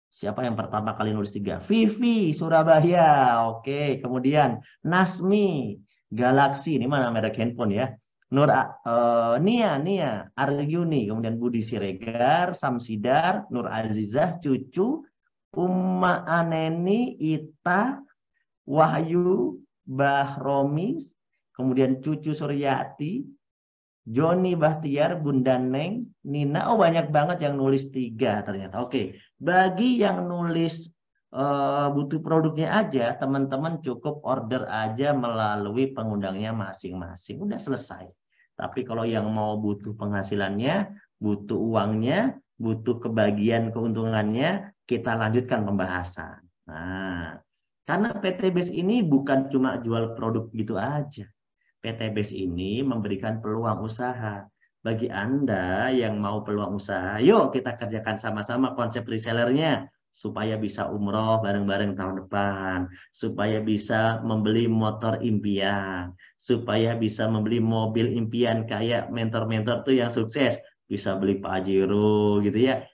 siapa yang pertama kali nulis 3? Vivi, Surabaya. Oke, kemudian Nasmi, Galaxy. Ini mana merek handphone ya? Nia, Aryuni, kemudian Budi Siregar, Samsidar, Nur Azizah, Cucu, Umma Aneni, Ita, Wahyu, Bahromi, kemudian Cucu Suryati, Joni Bahtiar, Bunda Neng, Nina. Oh banyak banget yang nulis 3 ternyata. Oke, bagi yang nulis butuh produknya aja, teman-teman cukup order aja melalui pengundangnya masing-masing. Udah selesai. Tapi kalau yang mau butuh penghasilannya, butuh uangnya, butuh kebagian keuntungannya, kita lanjutkan pembahasan. Nah, karena PT Base ini bukan cuma jual produk gitu aja. PT Base ini memberikan peluang usaha. bagi Anda yang mau peluang usaha, yuk kita kerjakan sama-sama konsep resellernya supaya bisa umroh bareng-bareng tahun depan, supaya bisa membeli motor impian, supaya bisa membeli mobil impian kayak mentor-mentor tuh yang sukses, bisa beli Pajero gitu ya,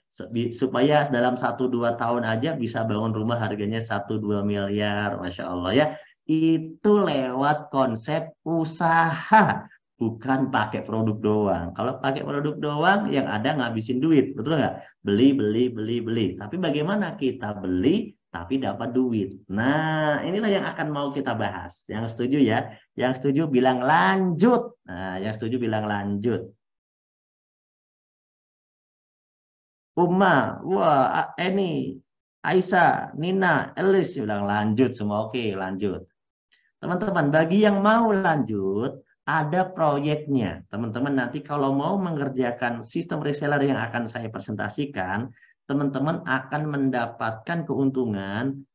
supaya dalam 1-2 tahun aja bisa bangun rumah harganya 1-2 miliar, Masya Allah ya. Itu lewat konsep usaha, bukan pakai produk doang. Kalau pakai produk doang, yang ada ngabisin duit, betul nggak? Beli, beli, beli, beli. Tapi bagaimana kita beli, tapi dapat duit? Nah, inilah yang akan mau kita bahas. Yang setuju ya? Yang setuju bilang lanjut. Nah, yang setuju bilang lanjut. Uma, wah, Eni, Aisyah, Nina, Elis bilang lanjut semua. Oke, lanjut. Teman-teman, bagi yang mau lanjut, ada proyeknya. Teman-teman nanti kalau mau mengerjakan sistem reseller yang akan saya presentasikan, teman-teman akan mendapatkan keuntungan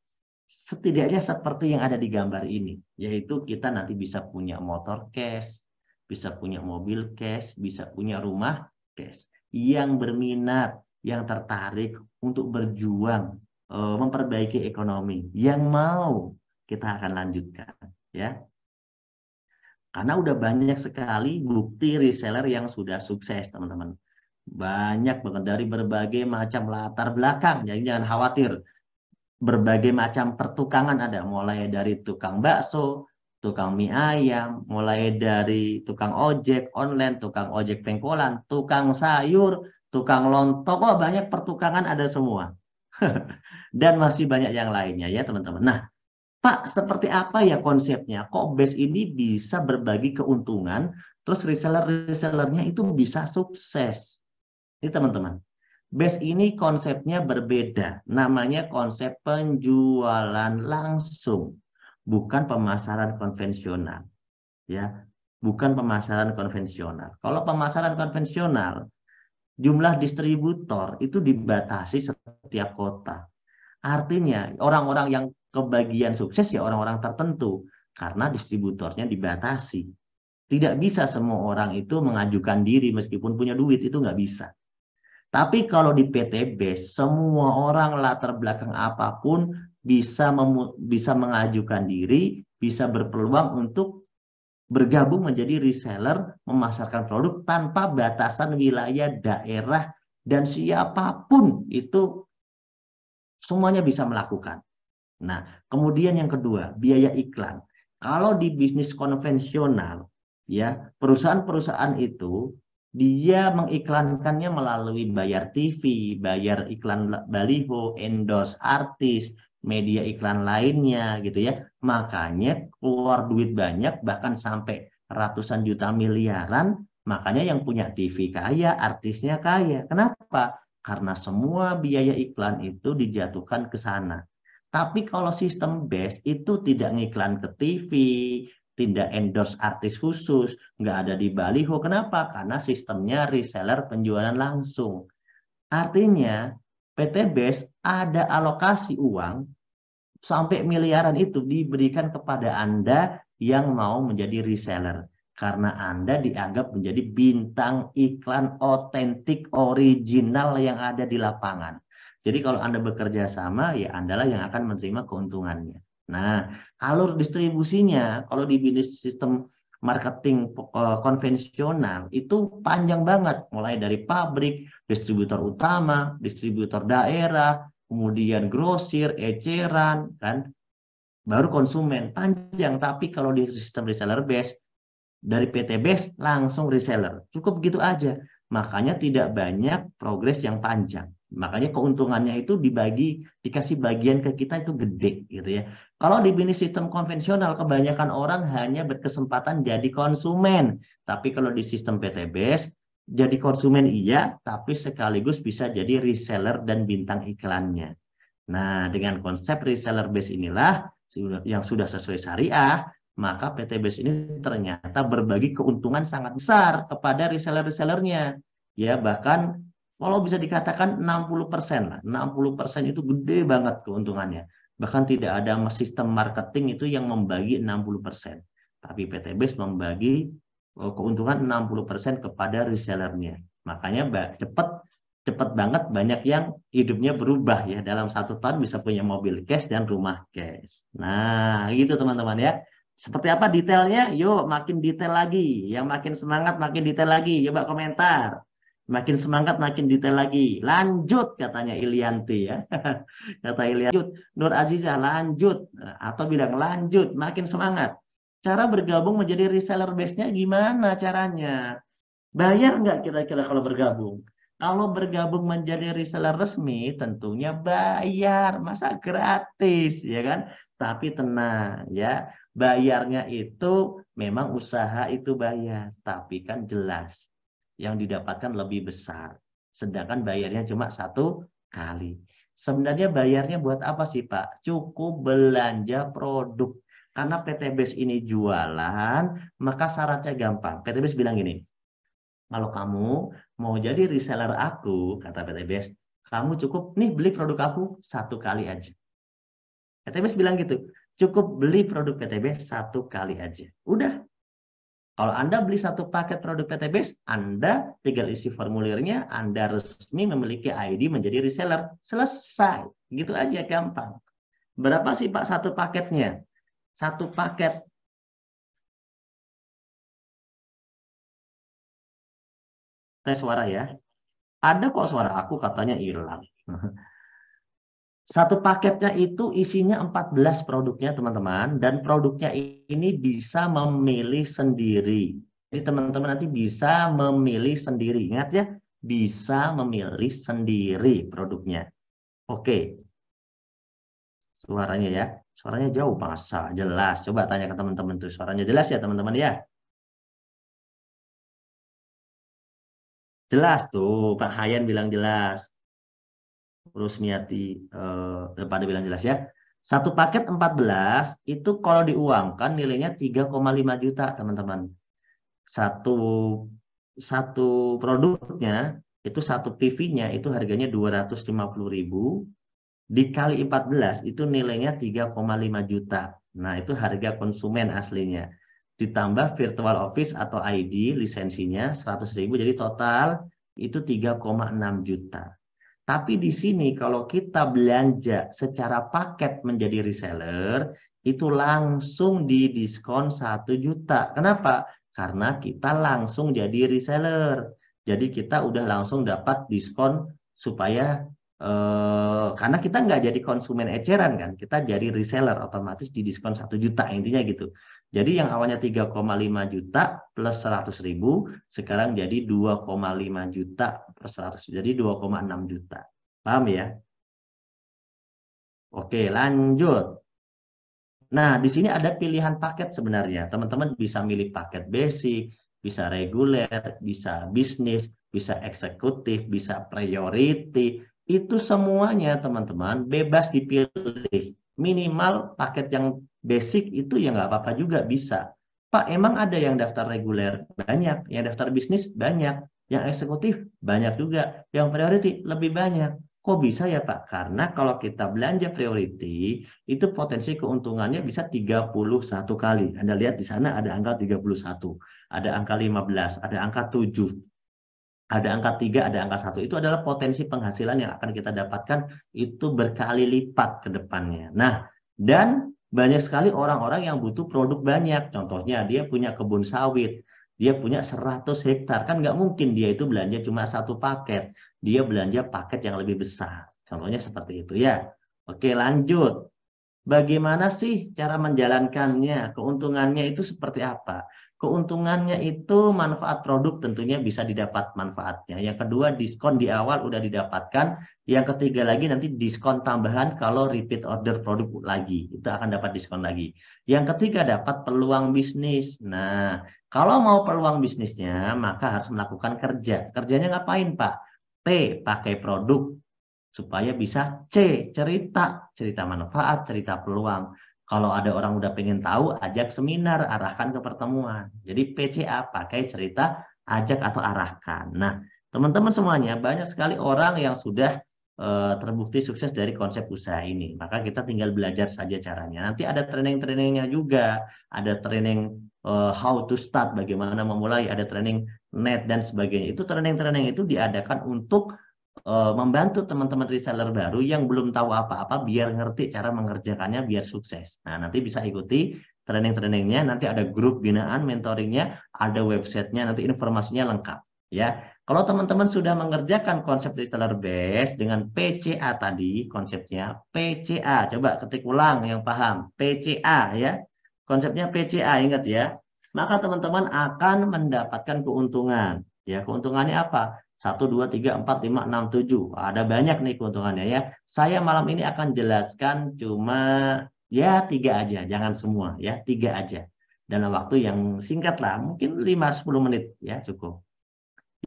setidaknya seperti yang ada di gambar ini. Yaitu kita nanti bisa punya motor cash, bisa punya mobil cash, bisa punya rumah cash. Yang berminat, yang tertarik untuk berjuang, memperbaiki ekonomi, yang mau kita akan lanjutkan. Ya, karena udah banyak sekali bukti reseller yang sudah sukses, teman-teman. Banyak banget dari berbagai macam latar belakang. Jadi jangan khawatir. Berbagai macam pertukangan ada. Mulai dari tukang bakso, tukang mie ayam, mulai dari tukang ojek online, tukang ojek pengkolan, tukang sayur, tukang lontong. Oh, banyak pertukangan ada semua. Dan masih banyak yang lainnya ya, teman-teman. Nah, Pak, seperti apa ya konsepnya? Kok BES ini bisa berbagi keuntungan, terus reseller-resellernya itu bisa sukses? Ini teman-teman, BES ini konsepnya berbeda. Namanya konsep penjualan langsung, bukan pemasaran konvensional. Ya, bukan pemasaran konvensional. Kalau pemasaran konvensional, jumlah distributor itu dibatasi setiap kota. Artinya orang-orang yang kebagian sukses ya orang-orang tertentu karena distributornya dibatasi. Tidak bisa semua orang itu mengajukan diri meskipun punya duit, itu nggak bisa. Tapi kalau di PTB semua orang latar belakang apapun bisa mengajukan diri, bisa berpeluang untuk bergabung menjadi reseller, memasarkan produk tanpa batasan wilayah, daerah, dan siapapun itu semuanya bisa melakukan. Nah, kemudian yang kedua, biaya iklan. Kalau di bisnis konvensional, ya, perusahaan-perusahaan itu dia mengiklankannya melalui bayar TV, bayar iklan baliho, endorse artis, media iklan lainnya gitu ya. Makanya keluar duit banyak bahkan sampai ratusan juta miliaran, makanya yang punya TV kaya, artisnya kaya. Kenapa? Karena semua biaya iklan itu dijatuhkan ke sana. Tapi kalau sistem BES itu tidak ngiklan ke TV, tidak endorse artis khusus, nggak ada di baliho. Kenapa? Karena sistemnya reseller penjualan langsung. Artinya PT BES ada alokasi uang sampai miliaran itu diberikan kepada Anda yang mau menjadi reseller. Karena Anda dianggap menjadi bintang iklan otentik original yang ada di lapangan. Jadi kalau Anda bekerja sama, ya Anda lah yang akan menerima keuntungannya. Nah, alur distribusinya, kalau di bisnis sistem marketing konvensional, itu panjang banget. Mulai dari pabrik, distributor utama, distributor daerah, kemudian grosir, eceran, kan, baru konsumen, panjang. Tapi kalau di sistem reseller base, dari PT base langsung reseller, cukup begitu aja. Makanya tidak banyak progres yang panjang. Makanya keuntungannya itu dikasih bagian ke kita itu gede gitu ya. Kalau di bisnis sistem konvensional, kebanyakan orang hanya berkesempatan jadi konsumen. Tapi kalau di sistem PT base, jadi konsumen iya, tapi sekaligus bisa jadi reseller dan bintang iklannya. Nah, dengan konsep reseller base inilah yang sudah sesuai syariah, maka PT BES ini ternyata berbagi keuntungan sangat besar kepada reseller-resellernya. Ya, bahkan kalau bisa dikatakan 60% lah. 60% itu gede banget keuntungannya. Bahkan tidak ada sistem marketing itu yang membagi 60%. Tapi PT BES membagi keuntungan 60% kepada resellernya. Makanya cepet banget banyak yang hidupnya berubah ya. Dalam 1 tahun bisa punya mobil cash dan rumah cash. Nah, gitu teman-teman ya. Seperti apa detailnya? Yuk makin detail lagi. Yang makin semangat makin detail lagi. Coba komentar. Makin semangat makin detail lagi. Lanjut katanya Ilianti ya. Kata Ilianti. Nur Azizah lanjut. Atau bilang lanjut. Makin semangat. Cara bergabung menjadi reseller base-nya gimana caranya? Bayar nggak kira-kira kalau bergabung? Kalau bergabung menjadi reseller resmi, tentunya bayar. Masa gratis, ya kan? Tapi tenang, ya. Bayarnya itu memang usaha itu bayar. Tapi kan jelas. Yang didapatkan lebih besar. Sedangkan bayarnya cuma 1 kali. Sebenarnya bayarnya buat apa sih, Pak? Cukup belanja produk. Karena PT Base ini jualan, maka syaratnya gampang. PT Base bilang gini, kalau kamu mau jadi reseller aku, kata PT Base, kamu cukup nih beli produk aku 1 kali aja. PT Base bilang gitu, cukup beli produk PT Base 1 kali aja. Udah. Kalau Anda beli 1 paket produk PT Base, Anda tinggal isi formulirnya, Anda resmi memiliki ID menjadi reseller. Selesai. Gitu aja, gampang. Berapa sih Pak 1 paketnya? 1 paket tes suara ya. Ada kok suara aku katanya hilang. 1 paketnya itu isinya 14 produknya teman-teman. Dan produknya ini bisa memilih sendiri. Jadi teman-teman nanti bisa memilih sendiri. Ingat ya, bisa memilih sendiri produknya. Oke. Suaranya ya. Suaranya jauh masa jelas. Coba tanya ke teman-teman tuh. Suaranya jelas ya teman-teman ya. Jelas tuh. Pak Hayan bilang jelas. Rusmiati pada bilang jelas ya. 1 paket 14 itu kalau diuangkan nilainya 3,5 juta teman-teman. Satu produknya itu 1 PV-nya itu harganya 250.000 dikali 14 itu nilainya 3,5 juta. Nah, itu harga konsumen aslinya. Ditambah virtual office atau ID lisensinya 100.000 jadi total itu 3,6 juta. Tapi di sini kalau kita belanja secara paket menjadi reseller, itu langsung didiskon 1 juta. Kenapa? Karena kita langsung jadi reseller. Jadi kita udah langsung dapat diskon supaya, karena kita nggak jadi konsumen eceran kan, kita jadi reseller, otomatis didiskon 1 juta intinya gitu. Jadi yang awalnya 3,5 juta plus 100.000, sekarang jadi 2,5 juta plus 100, jadi 2,6 juta. Paham ya? Oke, lanjut. Nah, di sini ada pilihan paket sebenarnya. Teman-teman bisa milih paket basic, bisa reguler, bisa bisnis, bisa eksekutif, bisa priority. Itu semuanya teman-teman bebas dipilih. Minimal paket yang basic itu ya nggak apa-apa juga bisa. Pak, emang ada yang daftar reguler? Banyak. Yang daftar bisnis? Banyak. Yang eksekutif? Banyak juga. Yang priority? Lebih banyak. Kok bisa ya Pak? Karena kalau kita belanja priority, itu potensi keuntungannya bisa 31 kali. Anda lihat di sana ada angka 31, ada angka 15, ada angka 7. Ada angka 3, ada angka 1. Itu adalah potensi penghasilan yang akan kita dapatkan itu berkali lipat ke depannya. Nah, dan banyak sekali orang-orang yang butuh produk banyak. Contohnya dia punya kebun sawit, dia punya 100 hektar. Kan nggak mungkin dia itu belanja cuma 1 paket. Dia belanja paket yang lebih besar. Contohnya seperti itu ya. Oke, lanjut. Bagaimana sih cara menjalankannya? Keuntungannya itu seperti apa? Keuntungannya itu manfaat produk tentunya bisa didapat manfaatnya. Yang kedua, diskon di awal udah didapatkan. Yang ketiga lagi nanti diskon tambahan kalau repeat order produk lagi. Itu akan dapat diskon lagi. Yang ketiga, dapat peluang bisnis. Nah, kalau mau peluang bisnisnya, maka harus melakukan kerja. Kerjanya ngapain, Pak? P, pakai produk. Supaya bisa cerita manfaat, cerita peluang. Kalau ada orang udah pengen tahu, ajak seminar, arahkan ke pertemuan. Jadi PCA, pakai cerita, ajak atau arahkan. Nah, teman-teman semuanya, banyak sekali orang yang sudah terbukti sukses dari konsep usaha ini. Maka kita tinggal belajar saja caranya. Nanti ada training-trainingnya juga, ada training how to start, bagaimana memulai, ada training net dan sebagainya. Itu training-training itu diadakan untuk membantu teman-teman reseller baru yang belum tahu apa-apa biar ngerti cara mengerjakannya biar sukses. Nah, nanti bisa ikuti training-trainingnya, nanti ada grup binaan, mentoringnya, ada websitenya, nanti informasinya lengkap. Ya, kalau teman-teman sudah mengerjakan konsep reseller base dengan PCA tadi, konsepnya PCA, coba ketik ulang yang paham, PCA ya, konsepnya PCA, ingat ya, maka teman-teman akan mendapatkan keuntungan. Ya, keuntungannya apa? 1, 2, 3, 4, 5, 6, 7. Ada banyak nih keuntungannya ya. Saya malam ini akan jelaskan cuma ya 3 aja, jangan semua ya, 3 aja. Dalam waktu yang singkat lah, mungkin 5-10 menit ya cukup.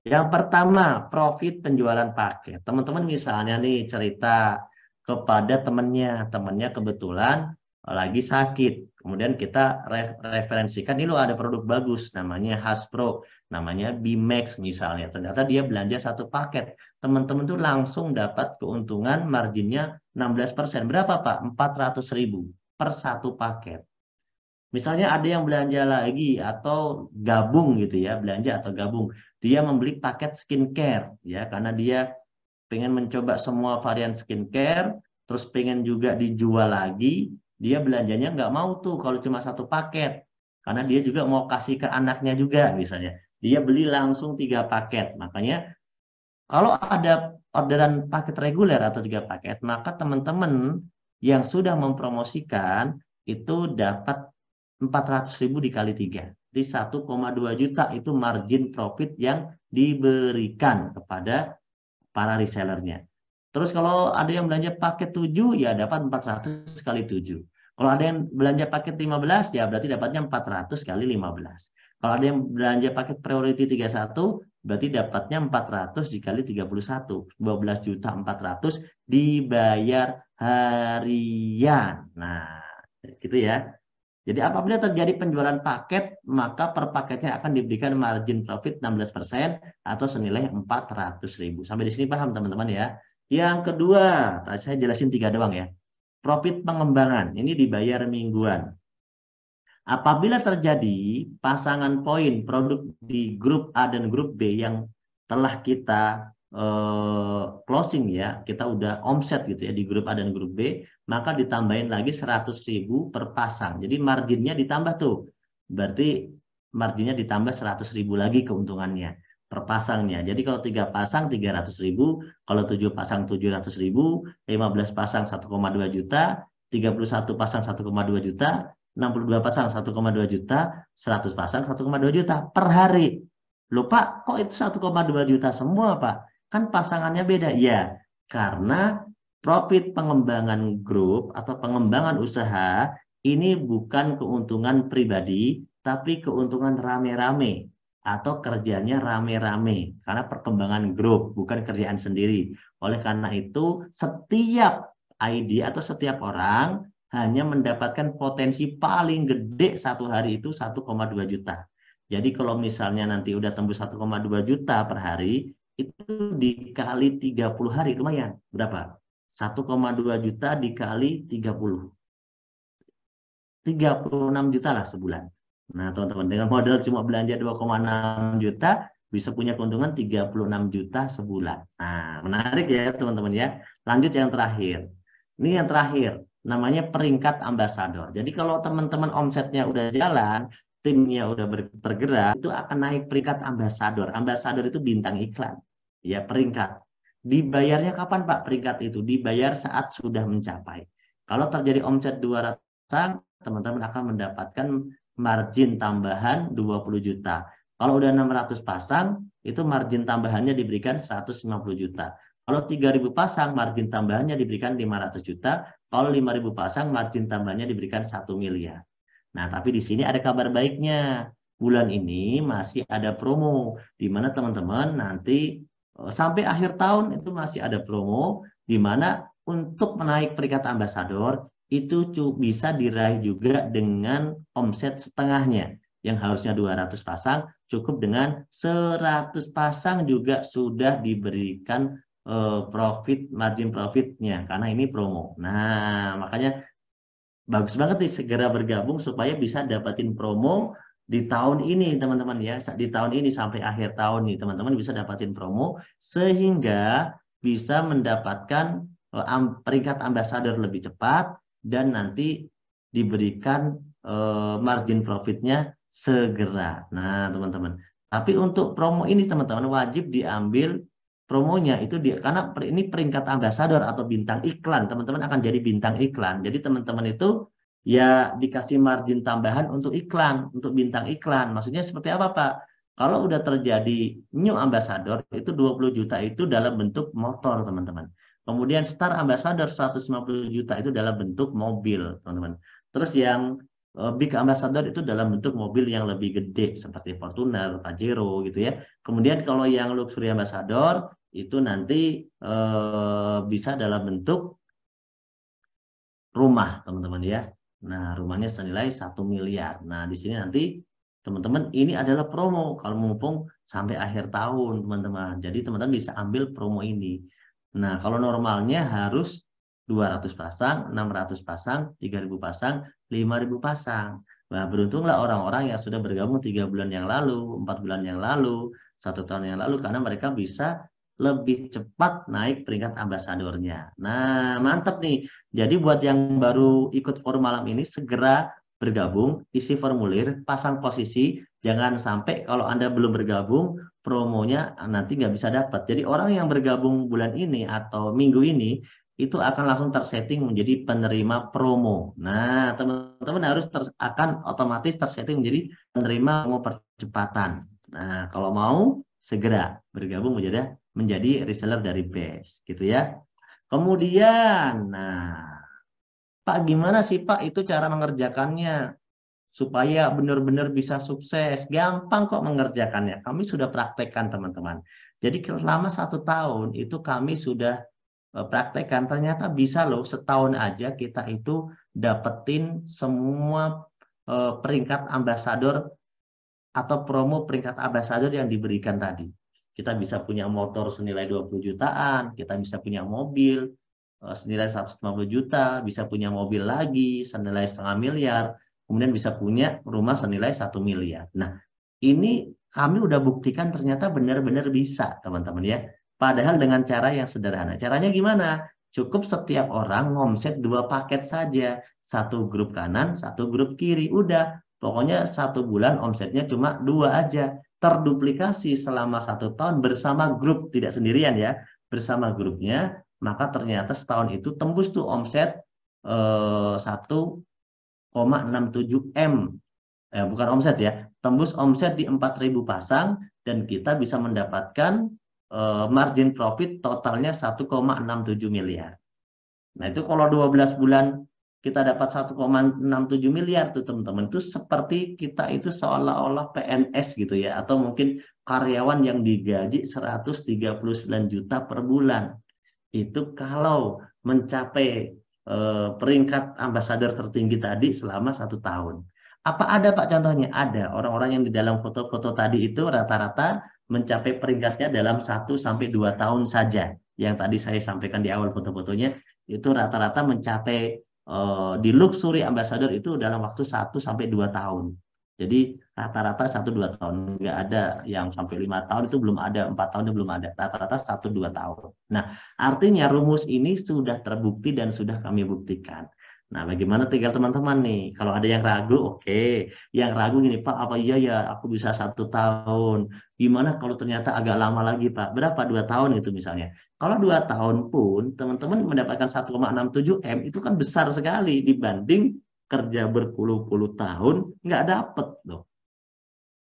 Yang pertama, profit penjualan paket. Teman-teman misalnya nih cerita kepada temannya kebetulan lagi sakit. Kemudian kita referensikan, ini loh ada produk bagus, namanya Hasbro, namanya Bimax misalnya. Ternyata dia belanja 1 paket. Teman-teman tuh langsung dapat keuntungan marginnya 16%. Berapa Pak? 400.000 per 1 paket. Misalnya ada yang belanja lagi atau gabung gitu ya, belanja atau gabung. Dia membeli paket skincare ya, karena dia pengen mencoba semua varian skincare, terus pengen juga dijual lagi, dia belanjanya nggak mau tuh kalau cuma 1 paket. Karena dia juga mau kasih ke anaknya juga misalnya. Dia beli langsung 3 paket. Makanya kalau ada orderan paket reguler atau 3 paket, maka teman-teman yang sudah mempromosikan itu dapat 400.000 dikali 3. Di 1,2 juta itu margin profit yang diberikan kepada para resellernya. Terus kalau ada yang belanja paket 7 ya dapat 400 kali 7. Kalau ada yang belanja paket 15 ya berarti dapatnya 400 kali 15. Kalau ada yang belanja paket priority 31 berarti dapatnya 400 dikali 31. 12.400.000 dibayar harian. Nah, gitu ya. Jadi apabila terjadi penjualan paket, maka per paketnya akan diberikan margin profit 16% atau senilai 400.000. Sampai di sini paham teman-teman ya. Yang kedua, saya jelasin 3 doang ya. Profit pengembangan, ini dibayar mingguan. Apabila terjadi pasangan poin produk di grup A dan grup B yang telah kita closing ya, kita udah omset gitu ya di grup A dan grup B, maka ditambahin lagi 100.000 per pasang. Jadi marginnya ditambah tuh. Berarti marginnya ditambah 100.000 lagi keuntungannya per pasangnya. Jadi kalau 3 pasang 300.000, kalau 7 pasang 700.000, 15 pasang 1,2 juta, 31 pasang 1,2 juta, 62 pasang 1,2 juta, 100 pasang 1,2 juta per hari. Loh Pak, kok itu 1,2 juta semua Pak? Kan pasangannya beda. Ya, karena profit pengembangan grup atau pengembangan usaha ini bukan keuntungan pribadi, tapi keuntungan rame-rame atau kerjanya rame-rame. Karena perkembangan grup, bukan kerjaan sendiri. Oleh karena itu, setiap ID atau setiap orang hanya mendapatkan potensi paling gede 1 hari itu 1,2 juta. Jadi kalau misalnya nanti udah tembus 1,2 juta per hari, itu dikali 30 hari lumayan. Berapa? 1,2 juta dikali 30. 36 juta lah sebulan. Nah, teman-teman, dengan modal cuma belanja 2,6 juta, bisa punya keuntungan 36 juta sebulan. Nah, menarik ya, teman-teman ya. Lanjut yang terakhir. Ini yang terakhir, namanya peringkat ambasador. Jadi kalau teman-teman omsetnya udah jalan, timnya udah bergerak, itu akan naik peringkat ambasador. Ambasador itu bintang iklan. Ya, peringkat. Dibayarnya kapan Pak peringkat itu? Dibayar saat sudah mencapai. Kalau terjadi omset 200, teman-teman akan mendapatkan margin tambahan 20 juta. Kalau udah 600 pasang, itu margin tambahannya diberikan 150 juta. Kalau 3.000 pasang, margin tambahannya diberikan 500 juta. Kalau 5.000 pasang, margin tambahannya diberikan 1 miliar. Nah, tapi di sini ada kabar baiknya. Bulan ini masih ada promo, di mana teman-teman nanti sampai akhir tahun itu masih ada promo, di mana untuk menaik peringkat ambasador, itu bisa diraih juga dengan omset setengahnya. Yang harusnya 200 pasang, cukup dengan 100 pasang juga sudah diberikan margin profitnya karena ini promo. Nah, makanya bagus banget nih segera bergabung supaya bisa dapatin promo di tahun ini teman-teman ya. Di tahun ini sampai akhir tahun nih teman-teman bisa dapatin promo sehingga bisa mendapatkan peringkat ambasador lebih cepat dan nanti diberikan margin profitnya segera. Nah teman-teman. Tapi untuk promo ini teman-teman wajib diambil promonya itu karena ini peringkat ambasador atau bintang iklan, teman-teman akan jadi bintang iklan. Jadi teman-teman itu ya dikasih margin tambahan untuk iklan, untuk bintang iklan. Maksudnya seperti apa, Pak? Kalau udah terjadi new ambassador itu 20 juta itu dalam bentuk motor, teman-teman. Kemudian star ambassador 150 juta itu dalam bentuk mobil, teman-teman. Terus yang big ambassador itu dalam bentuk mobil yang lebih gede seperti Fortuner, Pajero gitu ya. Kemudian kalau yang luxury ambassador itu nanti bisa dalam bentuk rumah, teman-teman ya. Nah, rumahnya senilai 1 miliar. Nah, di sini nanti teman-teman ini adalah promo kalau mumpung sampai akhir tahun, teman-teman. Jadi teman-teman bisa ambil promo ini. Nah, kalau normalnya harus 200 pasang, 600 pasang, 3.000 pasang, 5.000 pasang. Nah, beruntunglah orang-orang yang sudah bergabung 3 bulan yang lalu, 4 bulan yang lalu, 1 tahun yang lalu, karena mereka bisa lebih cepat naik peringkat ambasadornya. Nah, mantap nih. Jadi buat yang baru ikut forum malam ini, segera bergabung, isi formulir, pasang posisi, jangan sampai kalau Anda belum bergabung, promonya nanti nggak bisa dapat. Jadi orang yang bergabung bulan ini atau minggu ini, itu akan langsung tersetting menjadi penerima promo. Nah, teman-teman harus akan otomatis tersetting menjadi penerima promo percepatan. Nah, kalau mau segera bergabung menjadi reseller dari BES, gitu ya. Kemudian, nah, Pak gimana sih Pak itu cara mengerjakannya supaya benar-benar bisa sukses? Gampang kok mengerjakannya. Kami sudah praktekkan teman-teman. Jadi selama 1 tahun itu kami sudah praktekkan, ternyata bisa loh setahun aja kita itu dapetin semua peringkat ambasador atau promo peringkat ambasador yang diberikan tadi. Kita bisa punya motor senilai 20 jutaan, kita bisa punya mobil senilai 150 juta, bisa punya mobil lagi senilai 500.000.000, kemudian bisa punya rumah senilai 1 miliar. Nah, ini kami udah buktikan ternyata benar-benar bisa, teman-teman ya. Padahal dengan cara yang sederhana. Caranya gimana? Cukup setiap orang ngomset 2 paket saja. 1 grup kanan, 1 grup kiri. Udah, pokoknya 1 bulan omsetnya cuma 2 aja. Terduplikasi selama 1 tahun bersama grup, tidak sendirian ya. Bersama grupnya, maka ternyata setahun itu tembus tuh omset 1,67 M. Bukan omset ya, tembus omset di 4.000 pasang dan kita bisa mendapatkan margin profit totalnya 1,67 miliar. Nah itu kalau 12 bulan kita dapat 1,67 miliar tuh teman-teman, itu seperti kita itu seolah-olah PNS gitu ya, atau mungkin karyawan yang digaji 139 juta per bulan. Itu kalau mencapai peringkat ambasador tertinggi tadi selama 1 tahun. Apa ada Pak contohnya? Ada. Orang-orang yang di dalam foto-foto tadi itu rata-rata mencapai peringkatnya dalam 1-2 tahun saja. Yang tadi saya sampaikan di awal foto-fotonya, itu rata-rata mencapai di luxury ambassador itu dalam waktu 1-2 tahun. Jadi rata-rata 1-2 tahun. Nggak ada yang sampai 5 tahun, itu belum ada. 4 tahun itu belum ada. Rata-rata 1-2 tahun. Nah, artinya rumus ini sudah terbukti dan sudah kami buktikan. Nah, bagaimana tinggal teman-teman nih? Kalau ada yang ragu, oke. Yang ragu gini, Pak, apa iya ya aku bisa 1 tahun? Gimana kalau ternyata agak lama lagi, Pak? Berapa? 2 tahun itu misalnya. Kalau 2 tahun pun, teman-teman mendapatkan 1,67 M itu kan besar sekali dibanding kerja berpuluh-puluh tahun nggak dapet loh.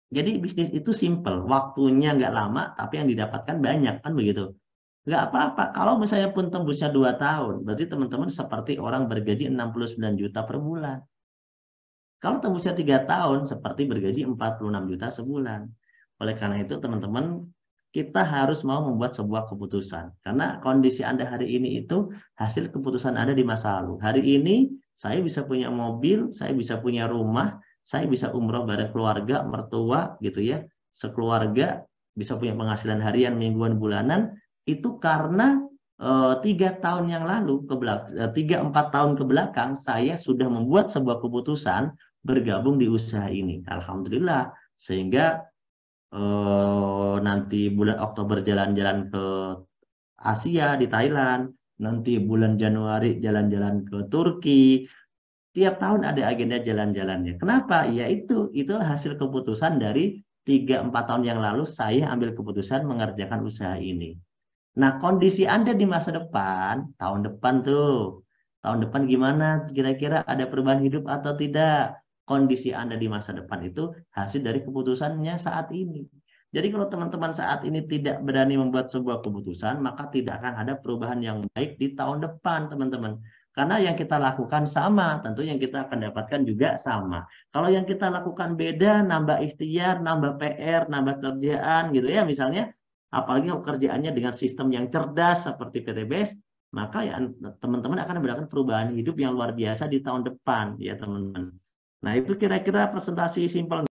Jadi bisnis itu simple, waktunya nggak lama, tapi yang didapatkan banyak kan begitu. Nggak apa-apa. Kalau misalnya pun tembusnya 2 tahun, berarti teman-teman seperti orang bergaji 69 juta per bulan. Kalau tembusnya 3 tahun, seperti bergaji 46 juta sebulan. Oleh karena itu, teman-teman, kita harus mau membuat sebuah keputusan. Karena kondisi Anda hari ini itu hasil keputusan Anda di masa lalu. Hari ini, saya bisa punya mobil, saya bisa punya rumah, saya bisa umroh bareng keluarga, mertua, gitu ya. Sekeluarga, bisa punya penghasilan harian, mingguan, bulanan, itu karena 3 tahun yang lalu, 3-4 tahun ke belakang, saya sudah membuat sebuah keputusan bergabung di usaha ini. Alhamdulillah, sehingga nanti bulan Oktober jalan-jalan ke Asia di Thailand, nanti bulan Januari jalan-jalan ke Turki. Tiap tahun ada agenda jalan-jalannya. Kenapa? Ya itu hasil keputusan dari 3-4 tahun yang lalu saya ambil keputusan mengerjakan usaha ini. Nah, kondisi Anda di masa depan, tahun depan tuh, tahun depan gimana? Kira-kira ada perubahan hidup atau tidak? Kondisi Anda di masa depan itu hasil dari keputusannya saat ini. Jadi kalau teman-teman saat ini tidak berani membuat sebuah keputusan, maka tidak akan ada perubahan yang baik di tahun depan, teman-teman. Karena yang kita lakukan sama, tentu yang kita akan dapatkan juga sama. Kalau yang kita lakukan beda, nambah ikhtiar, nambah PR, nambah kerjaan gitu ya, misalnya, apalagi kalau kerjaannya dengan sistem yang cerdas seperti PTBS, maka ya teman-teman akan mendapatkan perubahan hidup yang luar biasa di tahun depan ya teman-teman. Nah itu kira-kira presentasi simpel